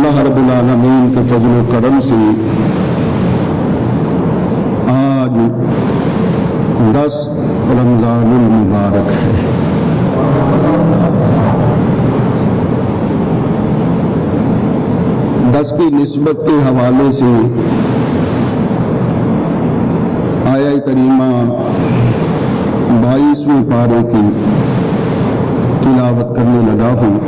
اللہ رب العالمین کے فضل و کرم سے آج 10 رمضان المبارک ہے۔ دس کی نسبت کے حوالے سے آیہ کریمہ 22ویں پارے کی تلاوت کرنے لگا ہوں۔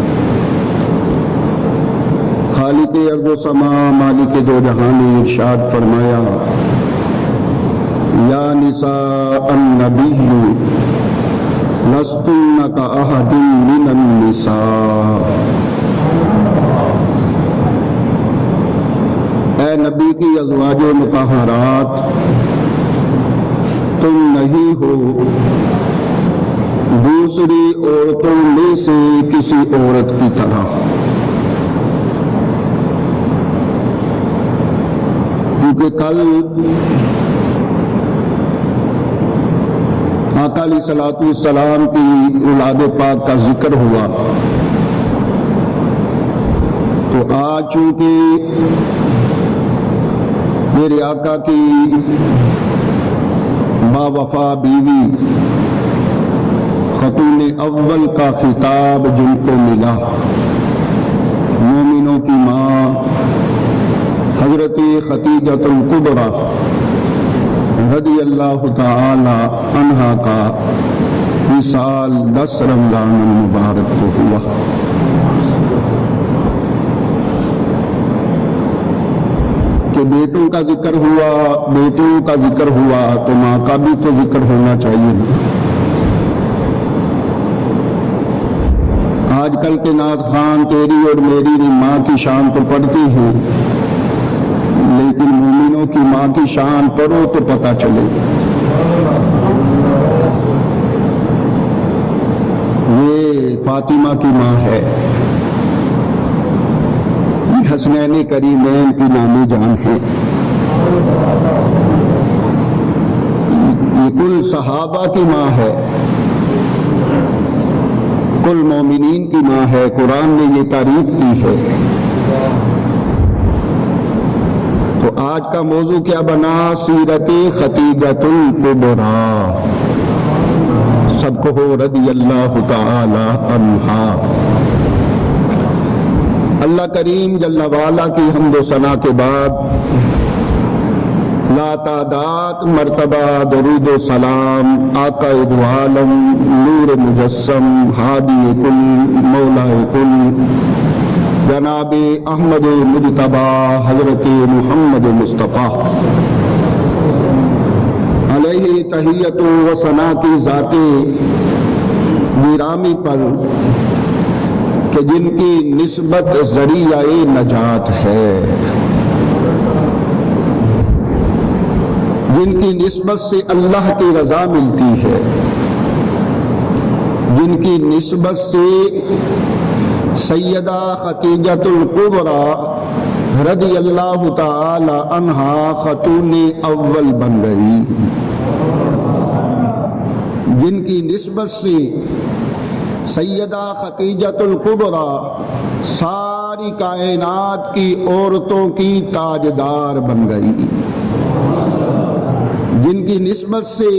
خالق ارض و سما مالک دو جہاں نے ارشاد فرمایا، یا نساء النبی لستن کاحد من النساء، اے نبی کی ازواج مطہرات، تم نہیں ہو دوسری عورتوں میں سے کسی عورت کی طرح، کیونکہ کل آقا علیہ الصلوۃ والسلام کی اولاد پاک کا ذکر ہوا، تو آج چونکہ میرے آقا کی با وفا بیوی خاتون اول کا خطاب جن کو ملا، مومنوں کی ماں حضرت خدیجہ الکبریٰ رضی اللہ تعالی عنہا کا وصال 10 رمضان المبارک کو ہوا۔ کہ بیٹوں کا ذکر ہوا، بیٹوں کا ذکر ہوا تو ماں کا بھی تو ذکر ہونا چاہیے نا۔ آج کل کے نعت خوان تیری اور میری ماں کی شان تو پڑھتی ہیں، لیکن مومنوں کی ماں کی شان پڑھو تو پتہ چلے۔ یہ فاطمہ کی ماں ہے، یہ حسنین کریمین کی نامی جان ہے، یہ کل صحابہ کی ماں ہے، کل مومنین کی ماں ہے، قرآن نے یہ تعریف کی ہے۔ تو آج کا موضوع کیا بنا؟ سیرت خدیجہ الکبریٰ، سب کو ہو رضی اللہ تعالی عنہا۔ اللہ کریم جل وعلا کی حمد و ثنا کے بعد لا تعداد مرتبہ درود و سلام آقا دو عالم، نور مجسم، ہادی کل، مولا کل، جناب احمد مجتبی حضرت محمد مصطفیٰ علیہ تحیت و ثنا کی ذات گرامی پر، کہ جن کی نسبت ذریعہ نجات ہے، جن کی نسبت سے اللہ کی رضا ملتی ہے، جن کی نسبت سے سیدہ خدیجہ الکبریٰ رضی اللہ تعالی عنہا خاتون اول بن گئی، جن کی نسبت سے سیدہ خدیجہ الکبریٰ ساری کائنات کی عورتوں کی تاجدار بن گئی، جن کی نسبت سے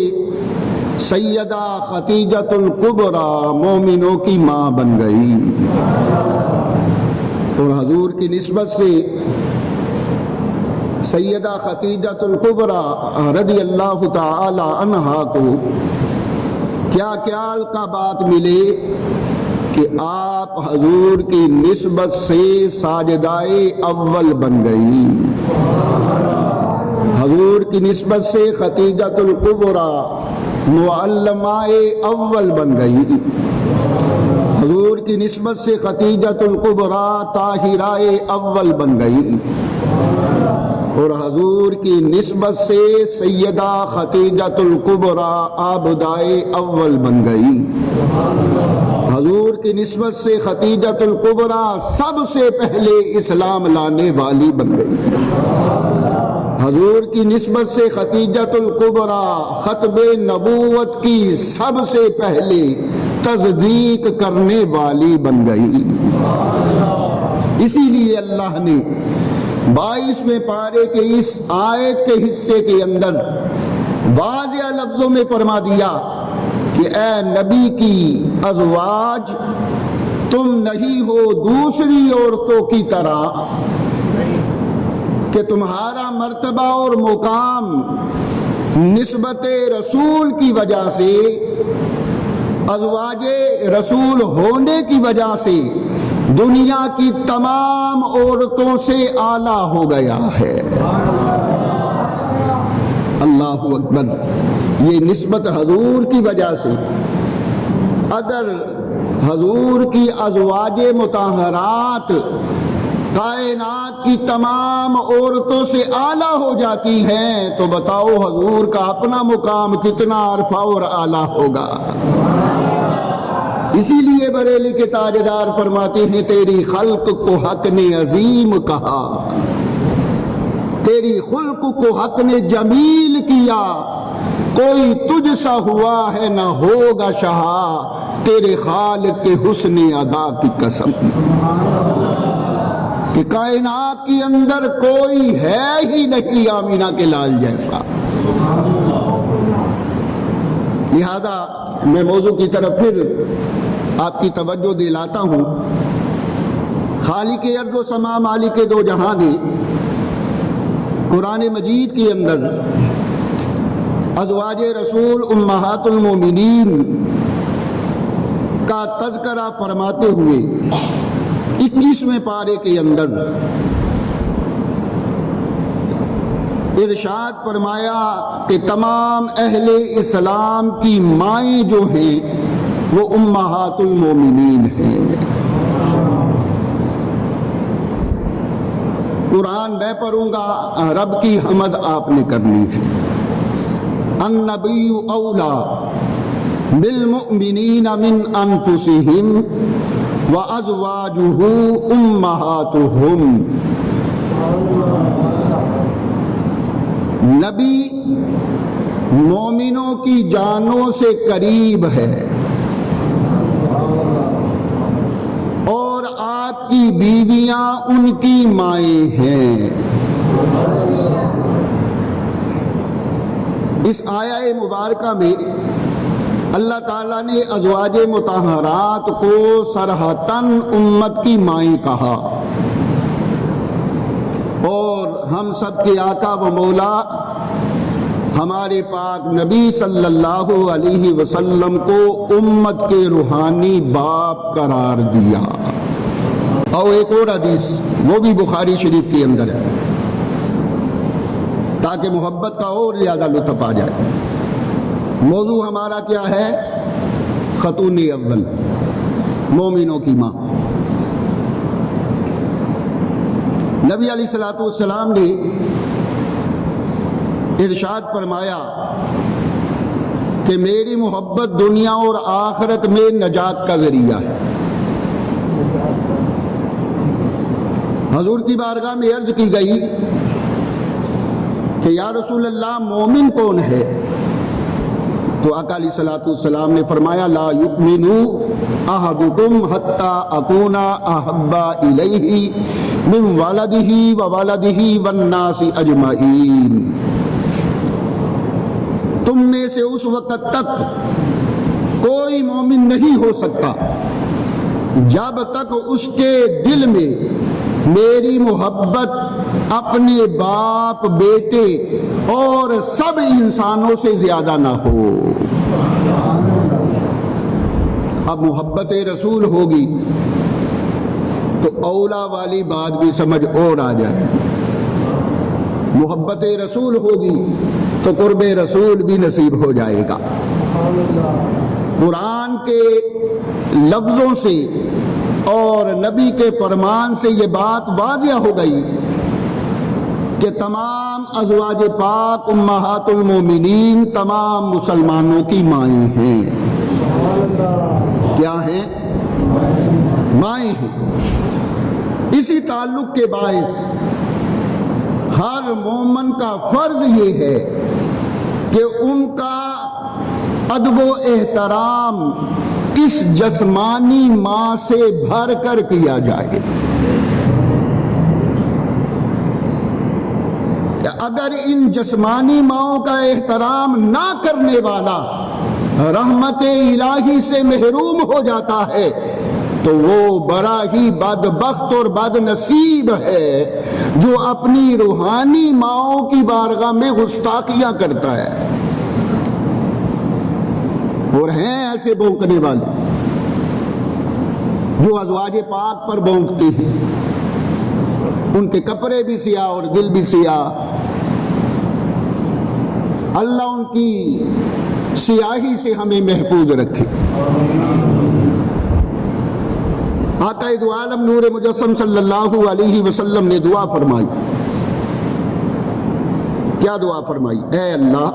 سیدہ خدیجہ الکبریٰ مومنوں کی ماں بن گئی، اور حضور کی نسبت سے سیدہ خدیجہ الکبریٰ رضی اللہ تعالی عنہا کو کیا کیا القابات ملے کہ آپ حضور کی نسبت سے ساجدائے اول بن گئی، حضور کی نسبت سے خدیجہ الکبریٰ معلمہ اول بن گئی، حضور کی نسبت سے خدیجہ الکبریٰ طاہرہ اول بن گئی، اور حضور کی نسبت سے سیدہ خدیجہ الکبریٰ عابدہ اول بن گئی، حضور کی نسبت سے خدیجہ الکبریٰ سب سے پہلے اسلام لانے والی بن گئی، حضور کی نسبت سے خدیجہ الکبریٰ ختم نبوت کی سب سے پہلے تصدیق کرنے والی بن گئی، اسی لیے اللہ نے 22ویں پارے کے اس آیت کے حصے کے اندر واضح لفظوں میں فرما دیا کہ اے نبی کی ازواج تم نہیں ہو دوسری عورتوں کی طرح کہ تمہارا مرتبہ اور مقام نسبت رسول کی وجہ سے، ازواج رسول ہونے کی وجہ سے دنیا کی تمام عورتوں سے اعلیٰ ہو گیا ہے۔ اللہ اکبر۔ یہ نسبت حضور کی وجہ سے، اگر حضور کی ازواج مطہرات کائنات کی تمام عورتوں سے اعلیٰ ہو جاتی ہیں تو بتاؤ حضور کا اپنا مقام کتنا عرفہ اور اعلیٰ ہوگا۔ اسی لیے بریلی کے تاجدار فرماتے ہیں تیری خلق کو حق نے عظیم کہا، تیری خلق کو حق نے جمیل کیا، کوئی تجھ سا ہوا ہے نہ ہوگا شہا، تیرے خالق کے حسن ادا کی قسم کہ کائنات کے اندر کوئی ہے ہی نہیں آمینہ کے لال جیسا۔ لہذا میں موضوع کی طرف پھر آپ کی توجہ دلاتا ہوں۔ خالق ارض و سما مالک دو جہاں نے قرآن مجید کے اندر ازواج رسول امہات المومنین کا تذکرہ فرماتے ہوئے 21ویں پارے کے اندر ارشاد فرمایا کہ تمام اہل اسلام کی مائیں جو ہیں وہ امہات المومنین ہیں۔ قرآن میں پڑھوں گا، رب کی حمد آپ نے کرنی ہے۔ النبی اولا بالمؤمنین من انفسہم وازواجہ امہاتہم۔ نبی مومنوں کی جانوں سے قریب ہے اور آپ کی بیویاں ان کی مائیں ہیں۔ اس آیہ مبارکہ میں اللہ تعالیٰ نے ازواج مطہرات کو صراحتاً امت کی مائیں کہا، اور ہم سب کے آقا و مولا ہمارے پاک نبی صلی اللہ علیہ وسلم کو امت کے روحانی باپ قرار دیا۔ اور ایک اور حدیث وہ بھی بخاری شریف کے اندر ہے تاکہ محبت کا اور زیادہ لطف آ جائے۔ موضوع ہمارا کیا ہے؟ خاتون اول، مومنوں کی ماں۔ نبی علیہ الصلوۃ والسلام نے ارشاد فرمایا کہ میری محبت دنیا اور آخرت میں نجات کا ذریعہ ہے۔ حضور کی بارگاہ میں عرض کی گئی کہ یا رسول اللہ مومن کون ہے؟ تو آقا علیہ الصلوۃ والسلام نے فرمایا لا یؤمن احدکم حتی اکون احب الیہ من والدہ وولدہ والناس اجمعین۔ تم میں سے اس وقت تک کوئی مومن نہیں ہو سکتا جب تک اس کے دل میں میری محبت اپنے باپ، بیٹے اور سب انسانوں سے زیادہ نہ ہو۔ اب محبت رسول ہوگی تو اولا والی بات بھی سمجھ اور آ جائے، محبت رسول ہوگی تو قرب رسول بھی نصیب ہو جائے گا۔ قرآن کے لفظوں سے اور نبی کے فرمان سے یہ بات واضح ہو گئی کہ تمام ازواج پاک امہات المومنین تمام مسلمانوں کی مائیں ہیں۔ کیا ہیں؟ مائیں ہیں۔ اسی تعلق کے باعث ہر مومن کا فرض یہ ہے کہ ان کا ادب و احترام اس جسمانی ماں سے بھر کر کیا جائے. اگر ان جسمانی ماؤں کا احترام نہ کرنے والا رحمت الہی سے محروم ہو جاتا ہے تو وہ بڑا ہی بدبخت اور بد نصیب ہے جو اپنی روحانی ماؤں کی بارگاہ میں گستاخیاں کرتا ہے. اور ہیں ایسے بھونکنے والے جو ازواج پاک پر بھونکتی ہیں، ان کے کپڑے بھی سیاہ اور دل بھی سیاہ. اللہ ان کی سیاہی سے ہمیں محفوظ رکھے. آقا دو عالم نور مجسم صلی اللہ علیہ وسلم نے دعا فرمائی. کیا دعا فرمائی؟ اے اللہ،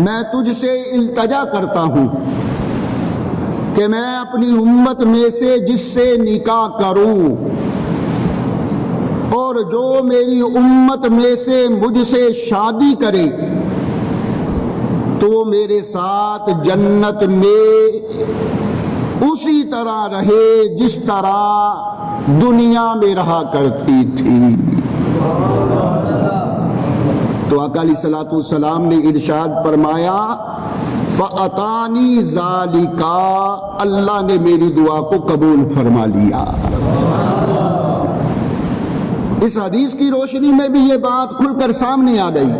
میں تجھ سے التجا کرتا ہوں کہ میں اپنی امت میں سے جس سے نکاح کروں اور جو میری امت میں سے مجھ سے شادی کرے تو میرے ساتھ جنت میں اسی طرح رہے جس طرح دنیا میں رہا کرتی تھی. تو آقا علیہ الصلوۃ والسلام نے ارشاد فرمایا فَأَتَانِي ذَلِكَ، اللہ نے میری دعا کو قبول فرما لیا. اس حدیث کی روشنی میں بھی یہ بات کھل کر سامنے آ گئی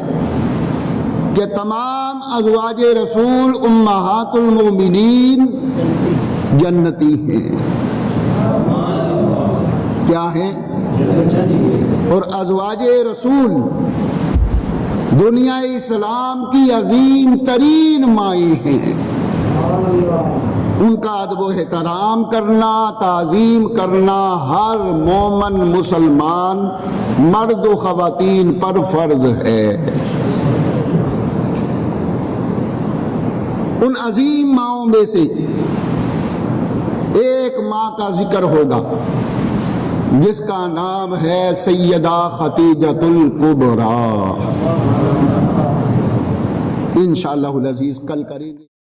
کہ تمام ازواج رسول امہات المومنین جنتی ہیں. کیا ہیں؟ اور ازواج رسول دنیا اسلام کی عظیم ترین مائیں ہیں. ان کا ادب و احترام کرنا، تعظیم کرنا ہر مومن مسلمان مرد و خواتین پر فرض ہے. ان عظیم ماؤں میں سے ایک ماں کا ذکر ہوگا جس کا نام ہے سیدہ خدیجۃ الکبریٰ. انشاءاللہ العزیز کل کریں گے.